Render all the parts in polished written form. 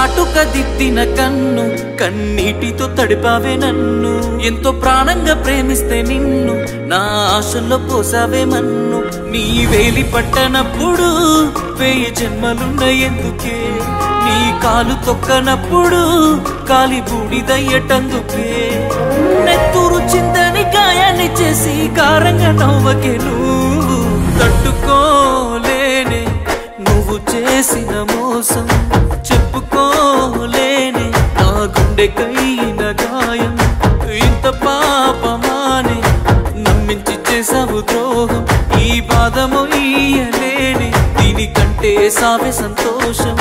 కాటుక దిద్దిన కన్ను కన్నీటితో తడిపావే నన్ను ఎంతో ప్రాణంగా ప్రేమిస్తే నిన్ను నా ఆశల్లో పోసావే మన్ను నీ వేలి పట్టనప్పుడు 1000 జన్మలున్న ఎందుకే నీ కాలు తొక్కనప్పుడు కాలి బూడిదయ్యటందుకే నెత్తూరు చిందని గాయాన్ని చేసి కారంగా నవ్వకే నువ్వు తట్టుకోలేనే నువ్వు చేసిన మోసం చెప్పుకోలేనే నా గుండెకైన గాయం ఇంత పాపమానే నమ్మించి చేసావు ద్రోహం ఈ బాధము ఇయ్యలేనే దీనికంటే సావే సంతోషం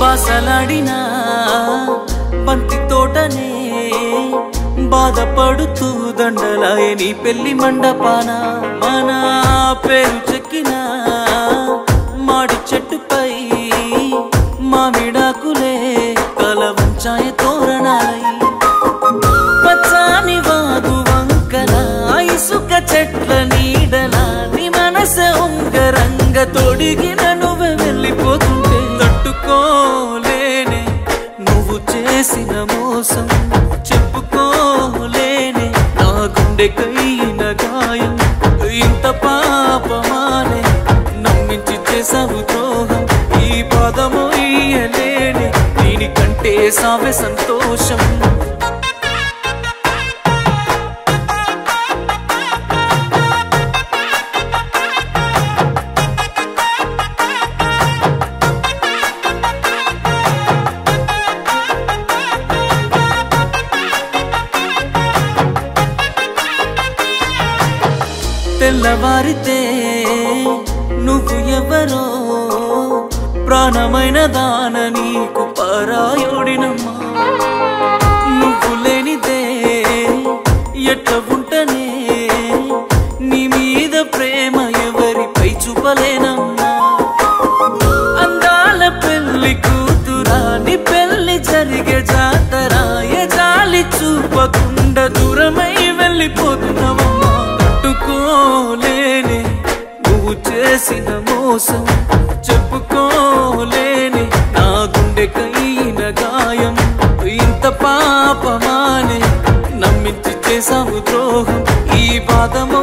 బాసలాడినా బంతి తోటనే బాధపడుతూ దండలాయే నీ పెళ్లి మండపాన మన పేరు చెక్కిన మాడి చెట్టుపై మామిడాకులే కలవంచాయ తోరణాలై పచ్చాని వాగు వంకల ఇసుక చెట్ల నీడల నీ మనసే ఉంగరంగ తొడిగిన నువ్వే వెళ్ళిపోతుంటే తట్టుకోలేనే నువ్వు చేసిన మోసం చెప్పుకోలేనే నా గుండెకైన గాయం ఇంత పాపమానే నమ్మించి చేసావు ద్రోహం ఈ పాదము ఇయ్యలేనే దీనికంటే సావే సంతోషం తెల్లవారితే నువ్వు ఎవరో ప్రాణమైన దాన నీకు పరాయుడినమ్మా నువ్వు లేనిదే ఎట్ల ఉంటనే నీ మీద ప్రేమ ఎవరిపై చూపలేనమ్మా అందాల పెళ్లి కూతురా నీ పెళ్లి జరిగే జాతరా ఏ జాలి చూపకుండా దూరమై వెళ్ళిపోతున్నావమ్మా తట్టుకోలేనే నువ్వు చేసిన మోసం చెప్పుకోలేనే నా గుండెకైన గాయం ఇంత పాపమానే నమ్మించి చేసావు ద్రోహం ఈ బాధము